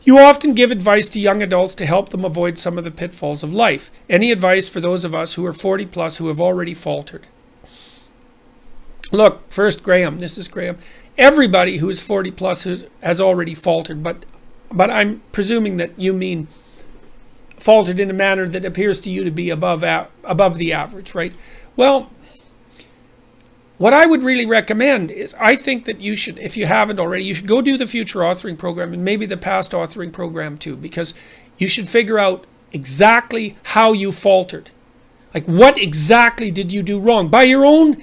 You often give advice to young adults to help them avoid some of the pitfalls of life. Any advice for those of us who are 40 plus who have already faltered? Look, first Graham, this is Graham. Everybody who is 40 plus has already faltered, but I'm presuming that you mean faltered in a manner that appears to you to be above the average, right? Well, what I would really recommend is, I think that you should, if you haven't already, you should go do the future authoring program and maybe the past authoring program too, because you should figure out exactly how you faltered. Like, what exactly did you do wrong by your own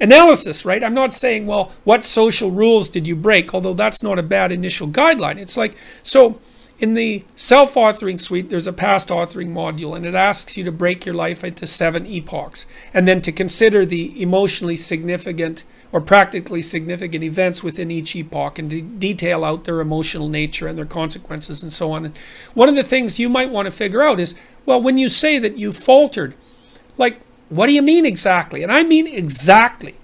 analysis, right? I'm not saying, well, what social rules did you break? Although that's not a bad initial guideline. It's like, so in the self-authoring suite, there's a past authoring module, and it asks you to break your life into 7 epochs, and then to consider the emotionally significant or practically significant events within each epoch, and to detail out their emotional nature and their consequences and so on. And one of the things you might want to figure out is, well, when you say that you faltered, like, what do you mean exactly? And I mean exactly.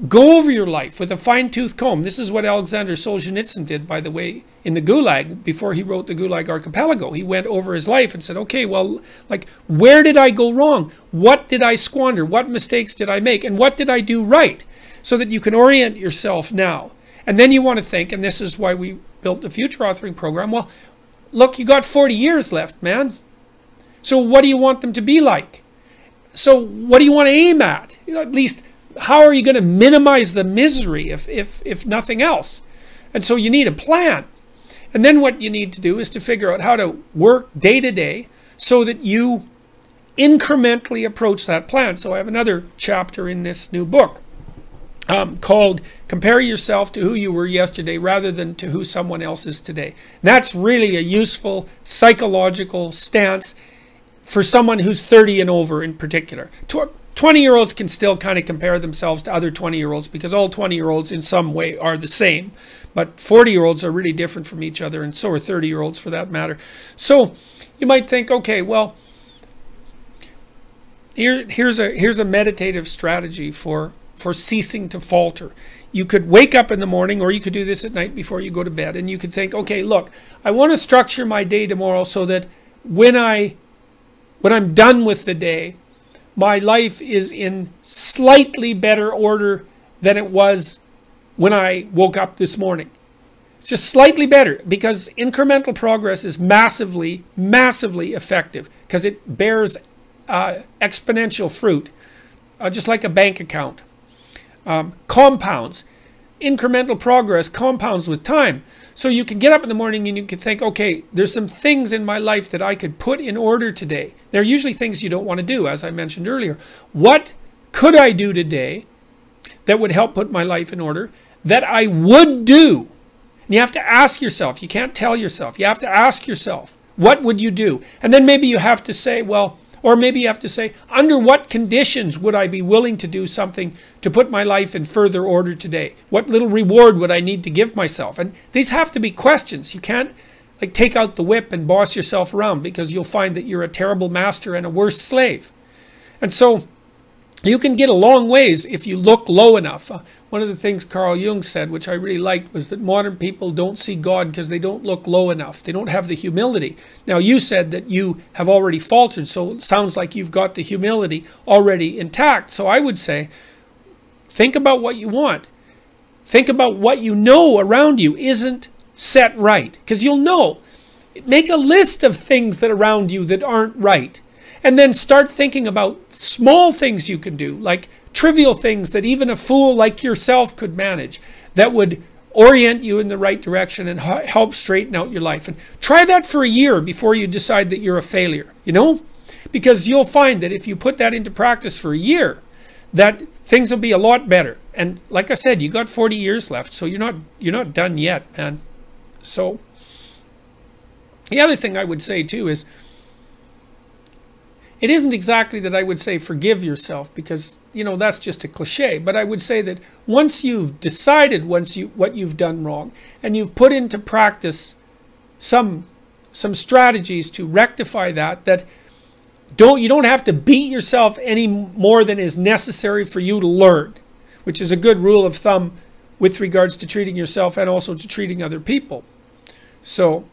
Go over your life with a fine-tooth comb. This is what Alexander Solzhenitsyn did, by the way, in the Gulag, before he wrote the Gulag Archipelago. He went over his life and said, okay, well, like, where did I go wrong? What did I squander? What mistakes did I make? And what did I do right? So that you can orient yourself now. And then you want to think, and this is why we built the future authoring program, well, look, you got 40 years left, man. So what do you want them to be like? So what do you want to aim at? At least, how are you going to minimize the misery if nothing else? And so you need a plan. And then what you need to do is to figure out how to work day to day so that you incrementally approach that plan. So I have another chapter in this new book called Compare Yourself to Who You Were Yesterday Rather Than to Who Someone Else Is Today. And that's really a useful psychological stance for someone who's 30 and over in particular. 20-year-olds can still kind of compare themselves to other 20-year-olds because all 20-year-olds in some way are the same. But 40-year-olds are really different from each other, and so are 30-year-olds for that matter. So you might think, okay, well, here's a meditative strategy for ceasing to falter. You could wake up in the morning, or you could do this at night before you go to bed, and you could think, okay, look, I want to structure my day tomorrow so that when I'm done with the day, my life is in slightly better order than it was when I woke up this morning. It's just slightly better, because incremental progress is massively, massively effective, because it bears exponential fruit, just like a bank account. Compounds. Incremental progress compounds with time. So you can get up in the morning and you can think, okay, there's some things in my life that I could put in order today. They're usually things you don't want to do, as I mentioned earlier. What could I do today that would help put my life in order that I would do? And you have to ask yourself. You can't tell yourself. You have to ask yourself, what would you do? And then maybe you have to say, well, or maybe you have to say, under what conditions would I be willing to do something to put my life in further order today? What little reward would I need to give myself? And these have to be questions. You can't like take out the whip and boss yourself around, because you'll find that you're a terrible master and a worse slave. And so you can get a long ways if you look low enough. One of the things Carl Jung said, which I really liked, was that modern people don't see God because they don't look low enough. They don't have the humility. Now, you said that you have already faltered, so it sounds like you've got the humility already intact. So I would say, think about what you want. Think about what you know around you isn't set right, because you'll know. Make a list of things that around you that aren't right. And then start thinking about small things you can do, like trivial things that even a fool like yourself could manage, that would orient you in the right direction and help straighten out your life. And try that for a year before you decide that you're a failure, you know? Because you'll find that if you put that into practice for a year, that things will be a lot better. And like I said, you got 40 years left, so you're not done yet, man. So the other thing I would say too is, it isn't exactly that I would say forgive yourself, because, you know, that's just a cliche. But I would say that once you've decided what you've done wrong, and you've put into practice some strategies to rectify that you don't have to beat yourself any more than is necessary for you to learn, which is a good rule of thumb with regards to treating yourself and also to treating other people. So